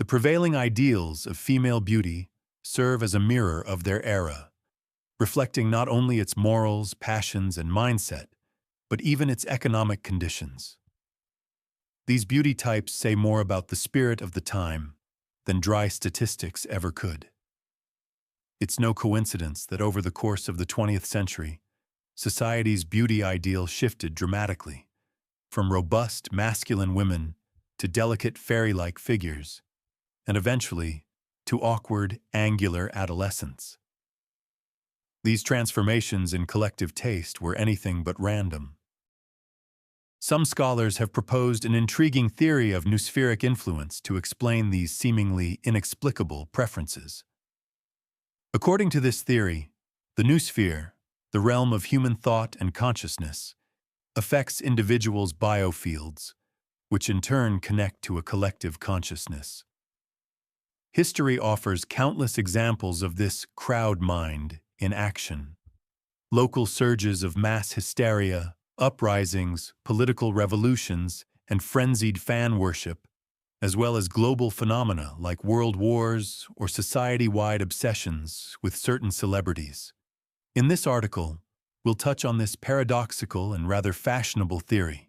The prevailing ideals of female beauty serve as a mirror of their era, reflecting not only its morals, passions, and mindset, but even its economic conditions. These beauty types say more about the spirit of the time than dry statistics ever could. It's no coincidence that over the course of the 20th century, society's beauty ideal shifted dramatically, from robust, masculine women to delicate fairy-like figures, and eventually to awkward, angular adolescents. These transformations in collective taste were anything but random. Some scholars have proposed an intriguing theory of noospheric influence to explain these seemingly inexplicable preferences. According to this theory, the noosphere, the realm of human thought and consciousness, affects individuals' biofields, which in turn connect to a collective consciousness. History offers countless examples of this crowd mind in action. Local surges of mass hysteria, uprisings, political revolutions, and frenzied fan worship, as well as global phenomena like world wars or society-wide obsessions with certain celebrities. In this article, we'll touch on this paradoxical and rather fashionable theory,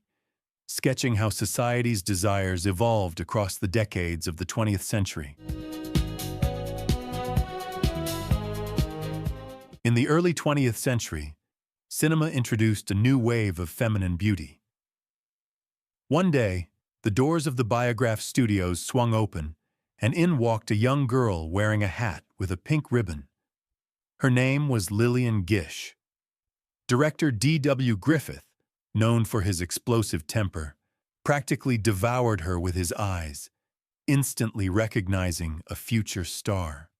sketching how society's desires evolved across the decades of the 20th century. In the early 20th century, cinema introduced a new wave of feminine beauty. One day, the doors of the Biograph studios swung open, and in walked a young girl wearing a hat with a pink ribbon. Her name was Lillian Gish. Director D.W. Griffith, known for his explosive temper, practically devoured her with his eyes, instantly recognizing a future star.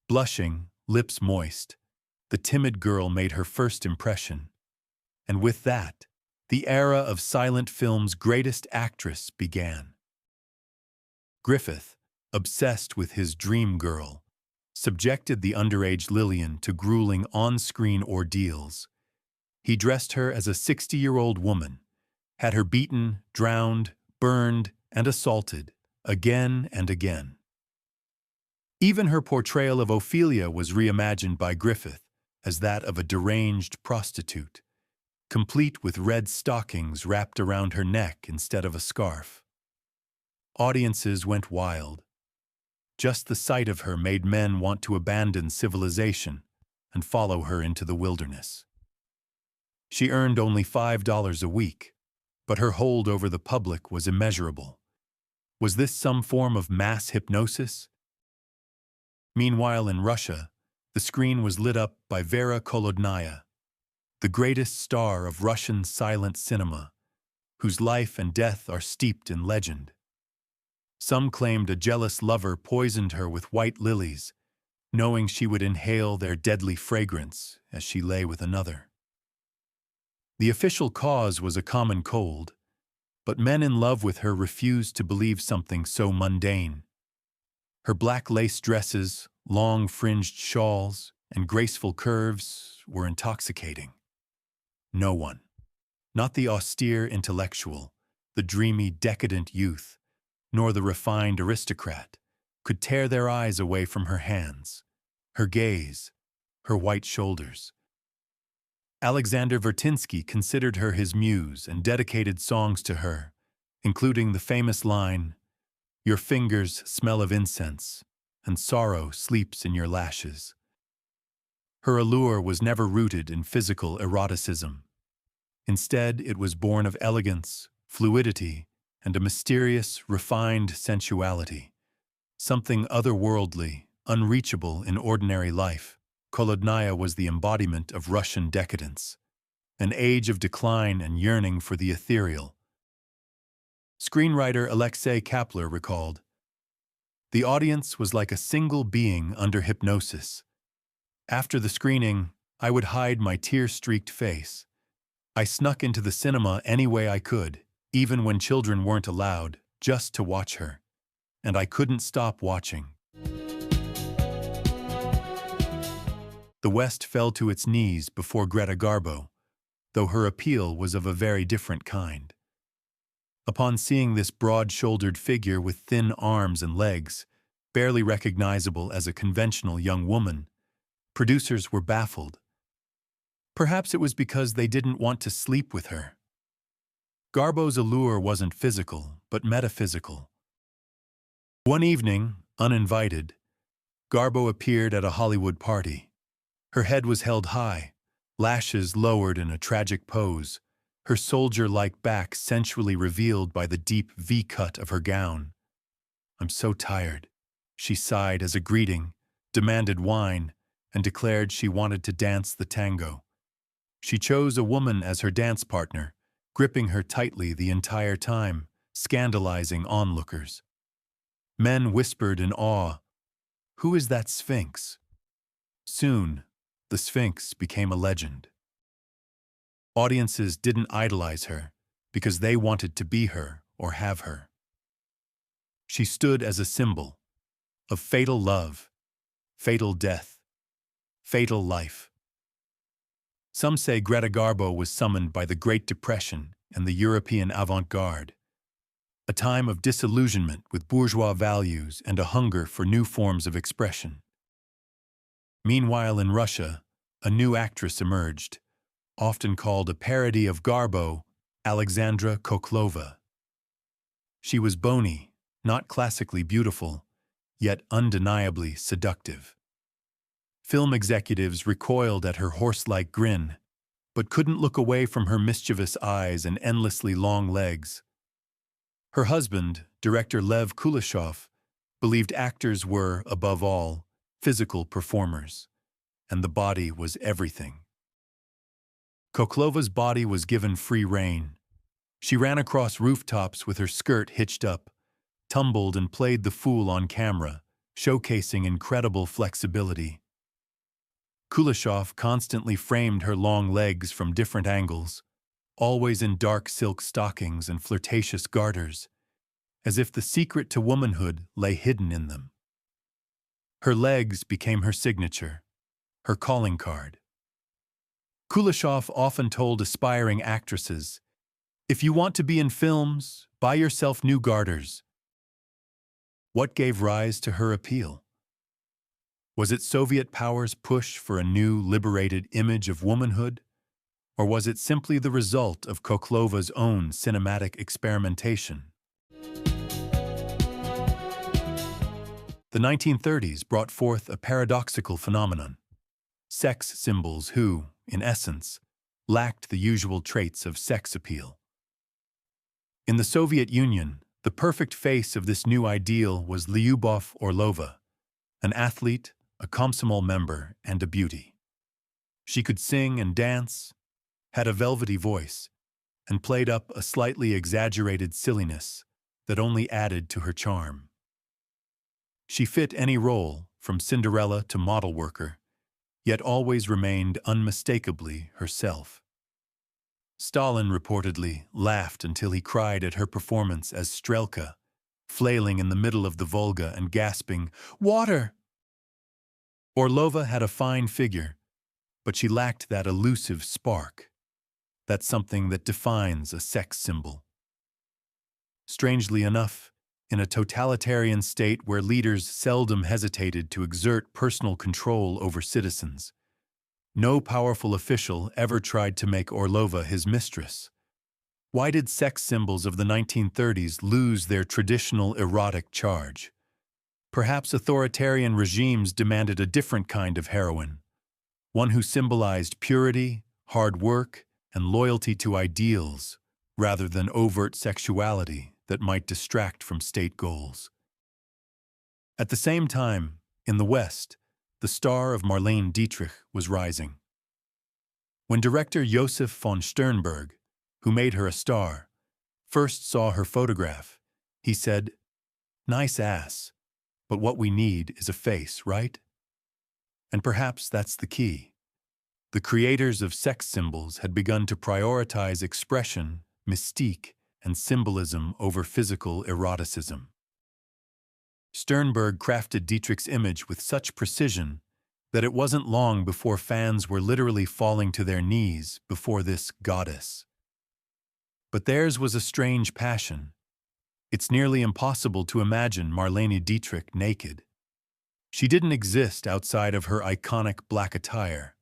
Blushing, lips moist, the timid girl made her first impression, and with that, the era of silent film's greatest actress began. Griffith, obsessed with his dream girl, subjected the underage Lillian to grueling on-screen ordeals. He dressed her as a 60-year-old woman, had her beaten, drowned, burned, and assaulted again and again. Even her portrayal of Ophelia was reimagined by Griffith as that of a deranged prostitute, complete with red stockings wrapped around her neck instead of a scarf. Audiences went wild. Just the sight of her made men want to abandon civilization and follow her into the wilderness. She earned only $5 a week, but her hold over the public was immeasurable. Was this some form of mass hypnosis? Meanwhile, in Russia, the screen was lit up by Vera Kolodnaya, the greatest star of Russian silent cinema, whose life and death are steeped in legend. Some claimed a jealous lover poisoned her with white lilies, knowing she would inhale their deadly fragrance as she lay with another. The official cause was a common cold, but men in love with her refused to believe something so mundane. Her black lace dresses, long fringed shawls, and graceful curves were intoxicating. No one, not the austere intellectual, the dreamy decadent youth, nor the refined aristocrat, could tear their eyes away from her hands, her gaze, her white shoulders. Alexander Vertinsky considered her his muse and dedicated songs to her, including the famous line, "Your fingers smell of incense, and sorrow sleeps in your lashes." Her allure was never rooted in physical eroticism. Instead, it was born of elegance, fluidity, and a mysterious, refined sensuality, something otherworldly, unreachable in ordinary life. Kolodnaya was the embodiment of Russian decadence, an age of decline and yearning for the ethereal. Screenwriter Alexei Kapler recalled, "The audience was like a single being under hypnosis. After the screening, I would hide my tear-streaked face. I snuck into the cinema any way I could, even when children weren't allowed, just to watch her. And I couldn't stop watching." The West fell to its knees before Greta Garbo, though her appeal was of a very different kind. Upon seeing this broad-shouldered figure with thin arms and legs, barely recognizable as a conventional young woman, producers were baffled. Perhaps it was because they didn't want to sleep with her. Garbo's allure wasn't physical, but metaphysical. One evening, uninvited, Garbo appeared at a Hollywood party. Her head was held high, lashes lowered in a tragic pose, her soldier-like back sensually revealed by the deep V-cut of her gown. "I'm so tired," she sighed as a greeting, demanded wine, and declared she wanted to dance the tango. She chose a woman as her dance partner, gripping her tightly the entire time, scandalizing onlookers. Men whispered in awe, "Who is that Sphinx?" Soon, the Sphinx became a legend. Audiences didn't idolize her because they wanted to be her or have her. She stood as a symbol of fatal love, fatal death, fatal life. Some say Greta Garbo was summoned by the Great Depression and the European avant-garde, a time of disillusionment with bourgeois values and a hunger for new forms of expression. Meanwhile, in Russia, a new actress emerged, often called a parody of Garbo, Alexandra Koklova. She was bony, not classically beautiful, yet undeniably seductive. Film executives recoiled at her horse-like grin, but couldn't look away from her mischievous eyes and endlessly long legs. Her husband, director Lev Kuleshov, believed actors were, above all, physical performers, and the body was everything. Koklova's body was given free rein. She ran across rooftops with her skirt hitched up, tumbled and played the fool on camera, showcasing incredible flexibility. Kuleshov constantly framed her long legs from different angles, always in dark silk stockings and flirtatious garters, as if the secret to womanhood lay hidden in them. Her legs became her signature, her calling card. Kuleshov often told aspiring actresses, "If you want to be in films, buy yourself new garters." What gave rise to her appeal? Was it Soviet power's push for a new, liberated image of womanhood? Or was it simply the result of Koklova's own cinematic experimentation? The 1930s brought forth a paradoxical phenomenon: sex symbols who, in essence, lacked the usual traits of sex appeal. In the Soviet Union, the perfect face of this new ideal was Lyubov Orlova, an athlete, a Komsomol member, and a beauty. She could sing and dance, had a velvety voice, and played up a slightly exaggerated silliness that only added to her charm. She fit any role, from Cinderella to model worker, yet always remained unmistakably herself. Stalin reportedly laughed until he cried at her performance as Strelka, flailing in the middle of the Volga and gasping, "Water!" Orlova had a fine figure, but she lacked that elusive spark. That's something that defines a sex symbol. Strangely enough, in a totalitarian state where leaders seldom hesitated to exert personal control over citizens, no powerful official ever tried to make Orlova his mistress. Why did sex symbols of the 1930s lose their traditional erotic charge? Perhaps authoritarian regimes demanded a different kind of heroine, one who symbolized purity, hard work, and loyalty to ideals, rather than overt sexuality that might distract from state goals. At the same time, in the West, the star of Marlene Dietrich was rising. When director Josef von Sternberg, who made her a star, first saw her photograph, he said, "Nice ass, but what we need is a face, right?" And perhaps that's the key. The creators of sex symbols had begun to prioritize expression, mystique, and symbolism over physical eroticism. Sternberg crafted Dietrich's image with such precision that it wasn't long before fans were literally falling to their knees before this goddess. But theirs was a strange passion. It's nearly impossible to imagine Marlene Dietrich naked. She didn't exist outside of her iconic black attire,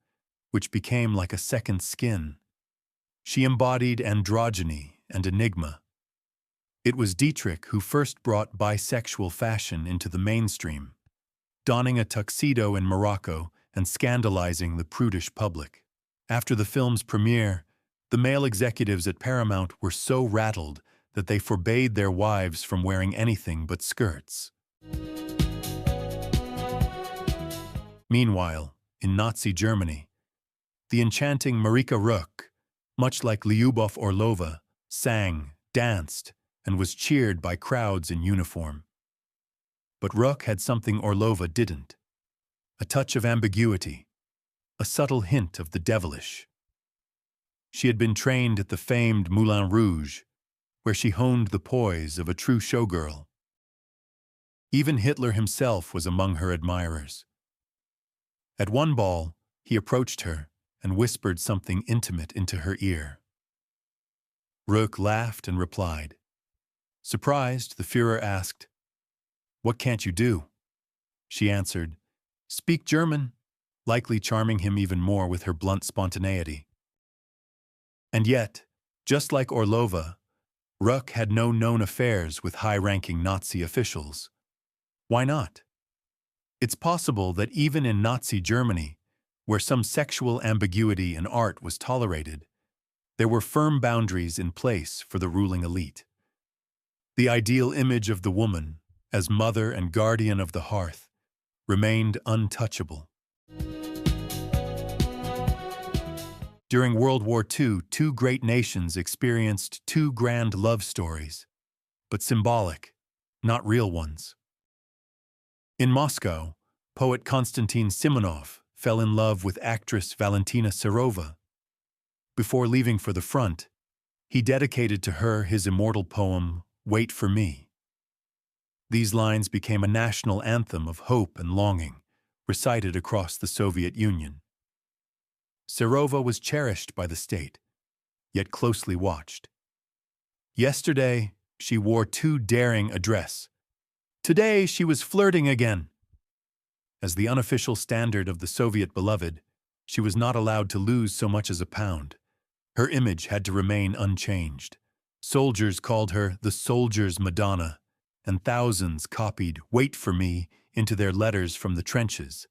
which became like a second skin. She embodied androgyny and enigma. It was Dietrich who first brought bisexual fashion into the mainstream, donning a tuxedo in Morocco and scandalizing the prudish public. After the film's premiere, the male executives at Paramount were so rattled that they forbade their wives from wearing anything but skirts. Meanwhile, in Nazi Germany, the enchanting Marika Ruck, much like Lyubov Orlova, sang, danced, and was cheered by crowds in uniform. But Ruck had something Orlova didn't: a touch of ambiguity, a subtle hint of the devilish. She had been trained at the famed Moulin Rouge, where she honed the poise of a true showgirl. Even Hitler himself was among her admirers. At one ball, he approached her and whispered something intimate into her ear. Ruck laughed and replied. Surprised, the Führer asked, "What can't you do?" She answered, "Speak German," likely charming him even more with her blunt spontaneity. And yet, just like Orlova, Ruck had no known affairs with high-ranking Nazi officials. Why not? It's possible that even in Nazi Germany, where some sexual ambiguity in art was tolerated, there were firm boundaries in place for the ruling elite. The ideal image of the woman, as mother and guardian of the hearth, remained untouchable. During World War II, two great nations experienced two grand love stories, but symbolic, not real ones. In Moscow, poet Konstantin Simonov fell in love with actress Valentina Serova. Before leaving for the front, he dedicated to her his immortal poem, "Wait for Me." These lines became a national anthem of hope and longing, recited across the Soviet Union. Serova was cherished by the state, yet closely watched. Yesterday, she wore too daring a dress. Today, she was flirting again. As the unofficial standard of the Soviet beloved, she was not allowed to lose so much as a pound. Her image had to remain unchanged. Soldiers called her the soldier's Madonna, and thousands copied "Wait for Me" into their letters from the trenches,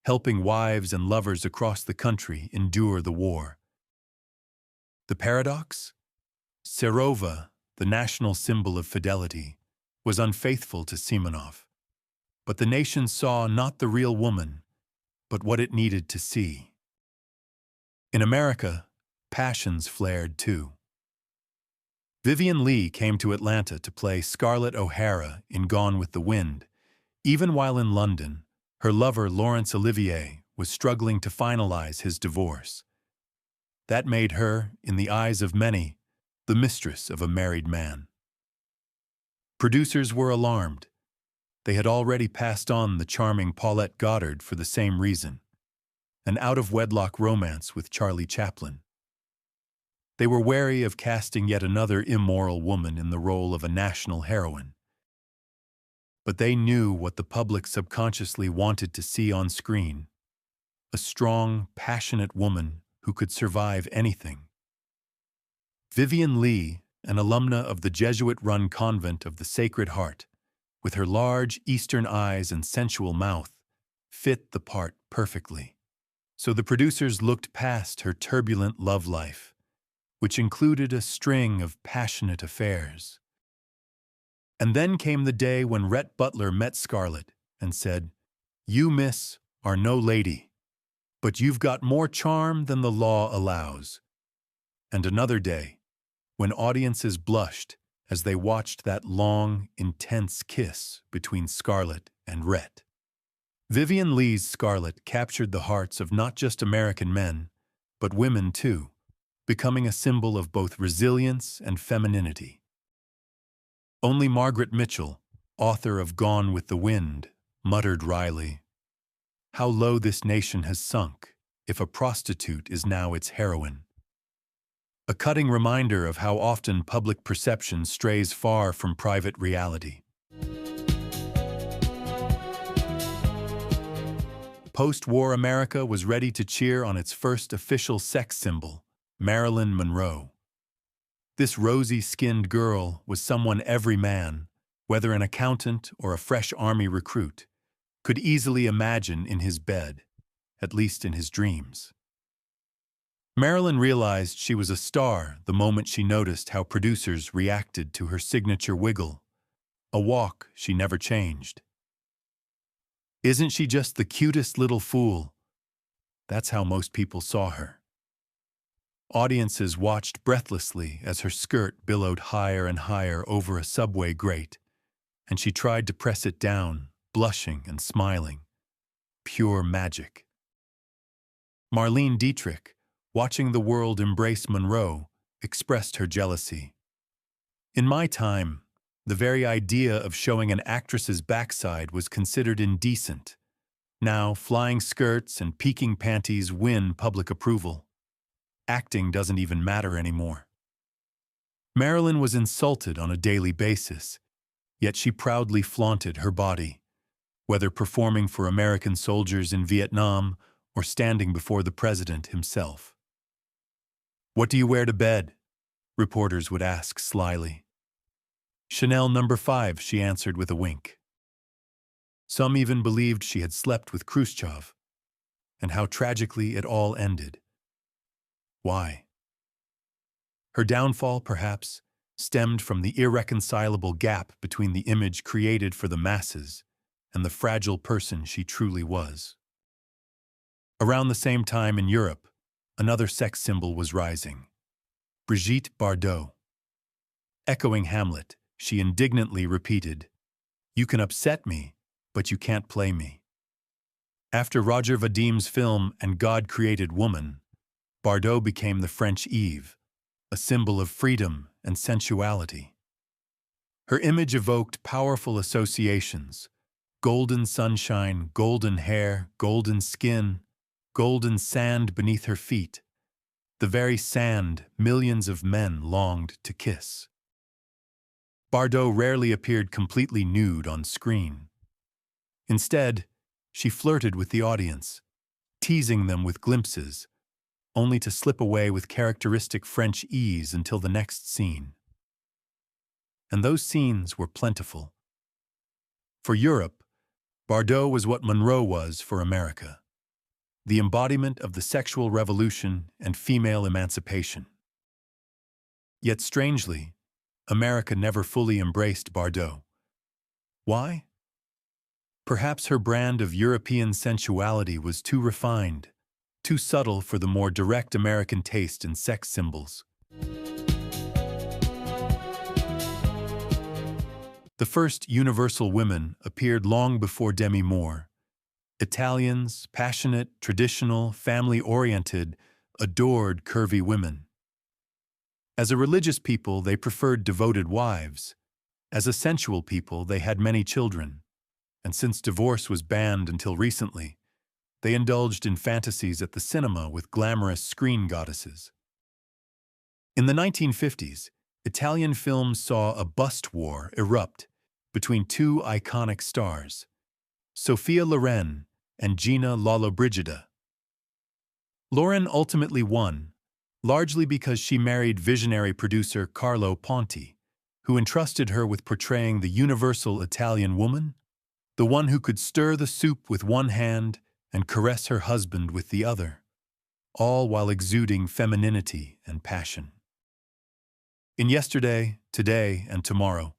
helping wives and lovers across the country endure the war. The paradox? Serova, the national symbol of fidelity, was unfaithful to Simonov. But the nation saw not the real woman, but what it needed to see. In America, passions flared too. Vivien Leigh came to Atlanta to play Scarlett O'Hara in Gone with the Wind, even while in London, her lover Laurence Olivier was struggling to finalize his divorce. That made her, in the eyes of many, the mistress of a married man. Producers were alarmed. They had already passed on the charming Paulette Goddard for the same reason, an out-of-wedlock romance with Charlie Chaplin. They were wary of casting yet another immoral woman in the role of a national heroine. But they knew what the public subconsciously wanted to see on screen: a strong, passionate woman who could survive anything. Vivien Leigh, an alumna of the Jesuit-run convent of the Sacred Heart, with her large Eastern eyes and sensual mouth, fit the part perfectly. So the producers looked past her turbulent love life, which included a string of passionate affairs. And then came the day when Rhett Butler met Scarlett and said, "You, miss, are no lady, but you've got more charm than the law allows." And another day, when audiences blushed as they watched that long, intense kiss between Scarlett and Rhett. Vivien Leigh's Scarlett captured the hearts of not just American men, but women too, becoming a symbol of both resilience and femininity. Only Margaret Mitchell, author of Gone with the Wind, muttered wryly, "How low this nation has sunk, if a prostitute is now its heroine." a cutting reminder of how often public perception strays far from private reality. Post-war America was ready to cheer on its first official sex symbol, Marilyn Monroe. This rosy-skinned girl was someone every man, whether an accountant or a fresh army recruit, could easily imagine in his bed, at least in his dreams. Marilyn realized she was a star the moment she noticed how producers reacted to her signature wiggle, a walk she never changed. "Isn't she just the cutest little fool?" That's how most people saw her. Audiences watched breathlessly as her skirt billowed higher and higher over a subway grate, and she tried to press it down, blushing and smiling. Pure magic. Marlene Dietrich, watching the world embrace Monroe, expressed her jealousy. "In my time, the very idea of showing an actress's backside was considered indecent. Now, flying skirts and peaking panties win public approval. Acting doesn't even matter anymore." Marilyn was insulted on a daily basis, yet she proudly flaunted her body, whether performing for American soldiers in Vietnam or standing before the president himself. "What do you wear to bed?" reporters would ask slyly. "Chanel No. 5, she answered with a wink. Some even believed she had slept with Khrushchev, and how tragically it all ended. Why? Her downfall, perhaps, stemmed from the irreconcilable gap between the image created for the masses and the fragile person she truly was. Around the same time in Europe, another sex symbol was rising: Brigitte Bardot. Echoing Hamlet, she indignantly repeated, "You can upset me, but you can't play me." After Roger Vadim's film And God Created Woman, Bardot became the French Eve, a symbol of freedom and sensuality. Her image evoked powerful associations: golden sunshine, golden hair, golden skin, golden sand beneath her feet, the very sand millions of men longed to kiss. Bardot rarely appeared completely nude on screen. Instead, she flirted with the audience, teasing them with glimpses, only to slip away with characteristic French ease until the next scene. And those scenes were plentiful. For Europe, Bardot was what Monroe was for America: the embodiment of the sexual revolution and female emancipation. Yet strangely, America never fully embraced Bardot. Why? Perhaps her brand of European sensuality was too refined, too subtle for the more direct American taste in sex symbols. The first universal women appeared long before Demi Moore. Italians, passionate, traditional, family-oriented, adored curvy women. As a religious people, they preferred devoted wives. As a sensual people, they had many children. And since divorce was banned until recently, they indulged in fantasies at the cinema with glamorous screen goddesses. In the 1950s, Italian films saw a bust war erupt between two iconic stars, Sophia Loren and Gina Lollobrigida. Loren ultimately won, largely because she married visionary producer Carlo Ponti, who entrusted her with portraying the universal Italian woman, the one who could stir the soup with one hand and caress her husband with the other, all while exuding femininity and passion. In Yesterday, Today, and Tomorrow,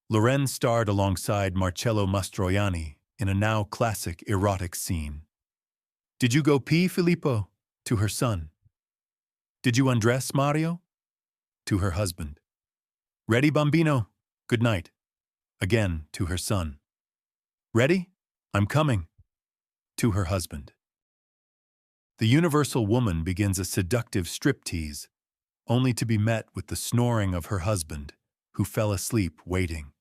Loren starred alongside Marcello Mastroianni in a now classic erotic scene. "Did you go pee, Filippo?" to her son. "Did you undress, Mario?" to her husband. "Ready, bambino? Good night." Again to her son. "Ready? I'm coming." to her husband. The universal woman begins a seductive striptease, only to be met with the snoring of her husband, who fell asleep waiting.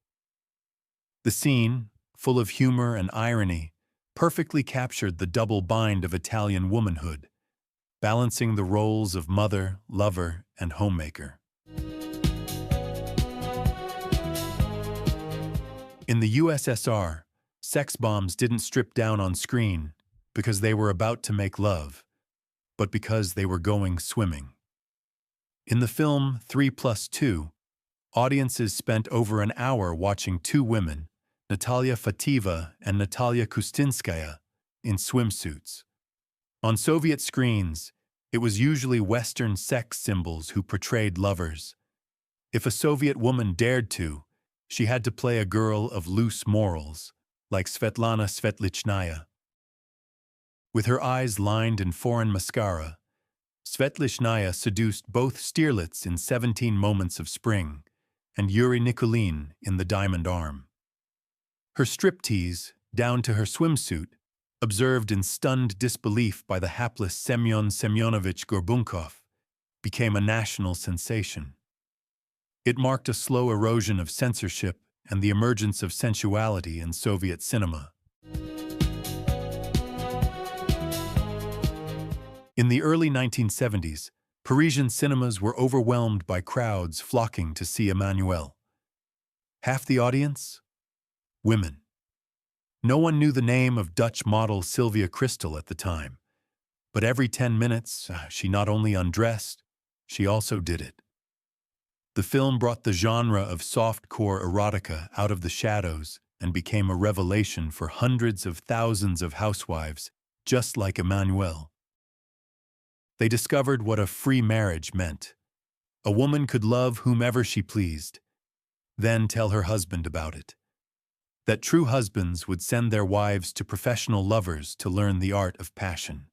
The scene, full of humor and irony, perfectly captured the double bind of Italian womanhood: balancing the roles of mother, lover, and homemaker. In the USSR, sex bombs didn't strip down on screen because they were about to make love, but because they were going swimming. In the film 3+2, audiences spent over an hour watching two women, Natalia Fativa and Natalia Kustinskaya, in swimsuits. On Soviet screens, it was usually Western sex symbols who portrayed lovers. If a Soviet woman dared to, she had to play a girl of loose morals, like Svetlana Svetlichnaya. With her eyes lined in foreign mascara, Svetlichnaya seduced both Stierlitz in 17 Moments of Spring and Yuri Nikulin in The Diamond Arm. Her striptease, down to her swimsuit, observed in stunned disbelief by the hapless Semyon Semyonovich Gorbunkov, became a national sensation. It marked a slow erosion of censorship and the emergence of sensuality in Soviet cinema. In the early 1970s, Parisian cinemas were overwhelmed by crowds flocking to see Emmanuelle. Half the audience? Women. No one knew the name of Dutch model Sylvia Kristel at the time, but every 10 minutes, she not only undressed, she also did it. The film brought the genre of soft-core erotica out of the shadows and became a revelation for hundreds of thousands of housewives, just like Emmanuelle. They discovered what a free marriage meant. A woman could love whomever she pleased, then tell her husband about it. That true husbands would send their wives to professional lovers to learn the art of passion.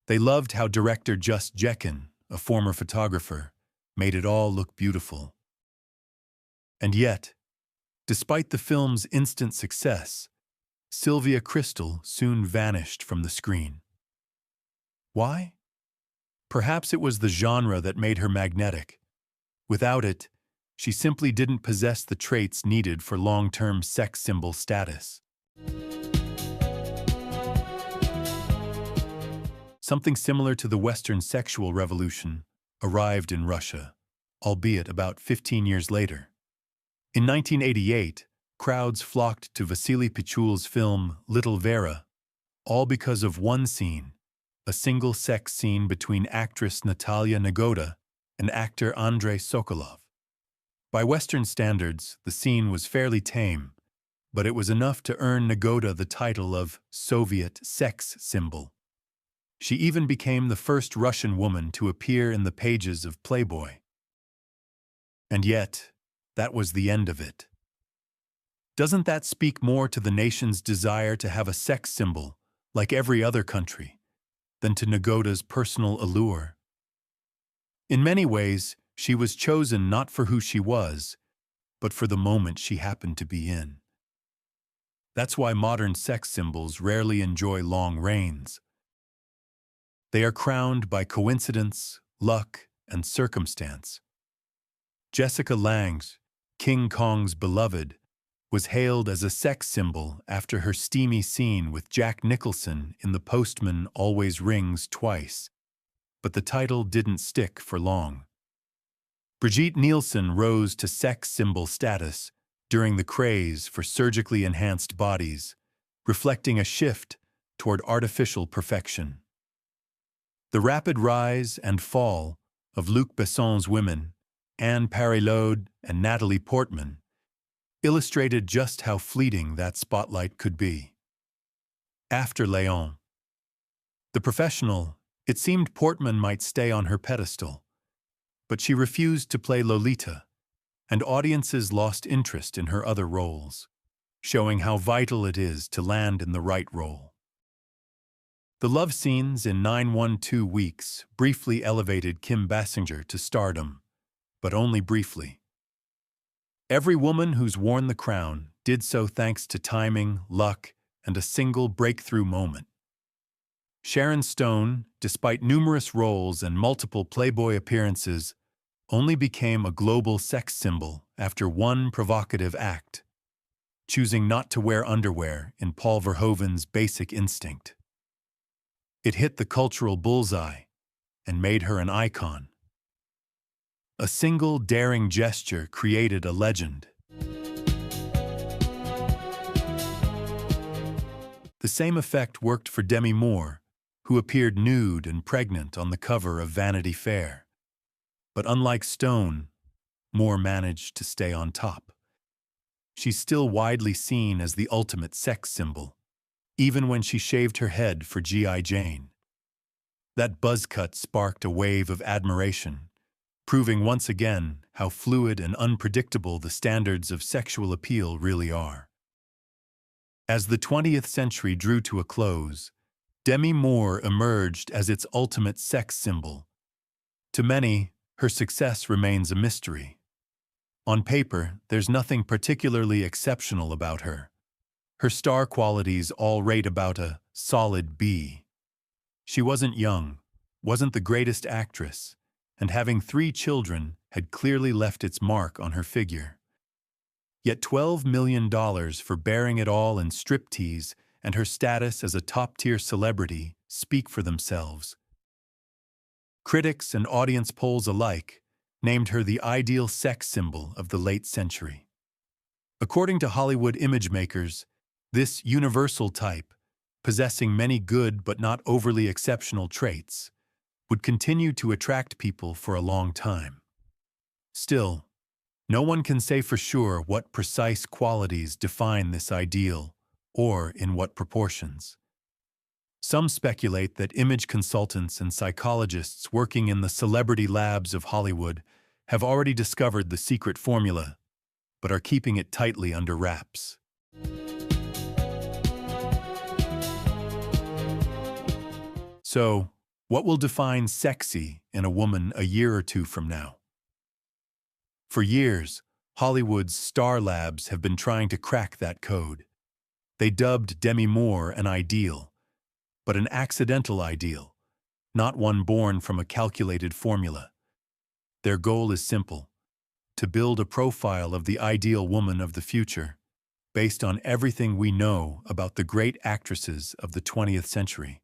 They loved how director Just Jekin, a former photographer, made it all look beautiful. And yet, despite the film's instant success, Sylvia Kristel soon vanished from the screen. Why? Perhaps it was the genre that made her magnetic. Without it, she simply didn't possess the traits needed for long-term sex symbol status. Something similar to the Western sexual revolution arrived in Russia, albeit about 15 years later. In 1988, crowds flocked to Vasily Pichul's film Little Vera, all because of one scene, a single sex scene between actress Natalia Negoda and actor Andrei Sokolov. By Western standards, the scene was fairly tame, but it was enough to earn Negoda the title of Soviet sex symbol. She even became the first Russian woman to appear in the pages of Playboy. And yet, that was the end of it. Doesn't that speak more to the nation's desire to have a sex symbol, like every other country, than to Negoda's personal allure? In many ways, she was chosen not for who she was, but for the moment she happened to be in. That's why modern sex symbols rarely enjoy long reigns. They are crowned by coincidence, luck, and circumstance. Jessica Lange's, King Kong's beloved, was hailed as a sex symbol after her steamy scene with Jack Nicholson in The Postman Always Rings Twice, but the title didn't stick for long. Brigitte Nielsen rose to sex symbol status during the craze for surgically enhanced bodies, reflecting a shift toward artificial perfection. The rapid rise and fall of Luc Besson's women, Anne Parilode and Natalie Portman, illustrated just how fleeting that spotlight could be. After Léon, the professional, it seemed Portman might stay on her pedestal, but she refused to play Lolita, and audiences lost interest in her other roles, showing how vital it is to land in the right role. The love scenes in 912 Weeks briefly elevated Kim Basinger to stardom, but only briefly. Every woman who's worn the crown did so thanks to timing, luck, and a single breakthrough moment. Sharon Stone, despite numerous roles and multiple Playboy appearances, only became a global sex symbol after one provocative act, choosing not to wear underwear in Paul Verhoeven's Basic Instinct. It hit the cultural bullseye and made her an icon. A single daring gesture created a legend. The same effect worked for Demi Moore, who appeared nude and pregnant on the cover of Vanity Fair. But unlike Stone, Moore managed to stay on top. She's still widely seen as the ultimate sex symbol, even when she shaved her head for G.I. Jane. That buzz cut sparked a wave of admiration, proving once again how fluid and unpredictable the standards of sexual appeal really are. As the 20th century drew to a close, Demi Moore emerged as its ultimate sex symbol. To many, her success remains a mystery. On paper, there's nothing particularly exceptional about her. Her star qualities all rate about a solid B. She wasn't young, wasn't the greatest actress, and having 3 children had clearly left its mark on her figure. Yet $12 million for bearing it all in striptease and her status as a top-tier celebrity speak for themselves. Critics and audience polls alike named her the ideal sex symbol of the late century. According to Hollywood image makers, this universal type, possessing many good but not overly exceptional traits, would continue to attract people for a long time. Still, no one can say for sure what precise qualities define this ideal, or in what proportions. Some speculate that image consultants and psychologists working in the celebrity labs of Hollywood have already discovered the secret formula, but are keeping it tightly under wraps. So, what will define sexy in a woman a year or two from now? For years, Hollywood's star labs have been trying to crack that code. They dubbed Demi Moore an ideal, but an accidental ideal, not one born from a calculated formula. Their goal is simple: to build a profile of the ideal woman of the future, based on everything we know about the great actresses of the 20th century,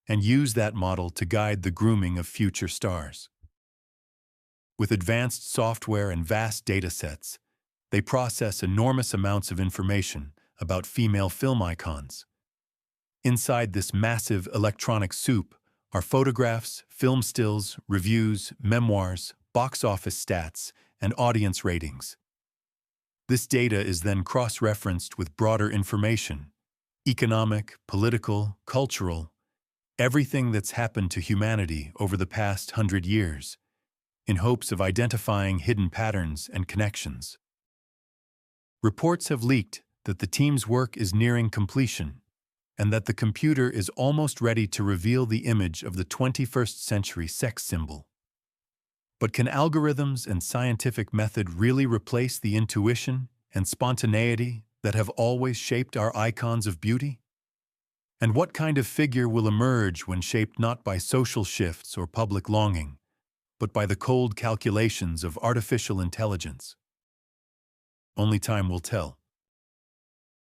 and use that model to guide the grooming of future stars. With advanced software and vast data sets, they process enormous amounts of information about female film icons. Inside this massive electronic soup are photographs, film stills, reviews, memoirs, box office stats, and audience ratings. This data is then cross-referenced with broader information: economic, political, cultural, everything that's happened to humanity over the past 100 years, in hopes of identifying hidden patterns and connections. Reports have leaked that the team's work is nearing completion, and that the computer is almost ready to reveal the image of the 21st century sex symbol. But can algorithms and scientific method really replace the intuition and spontaneity that have always shaped our icons of beauty? And what kind of figure will emerge when shaped not by social shifts or public longing, but by the cold calculations of artificial intelligence? Only time will tell.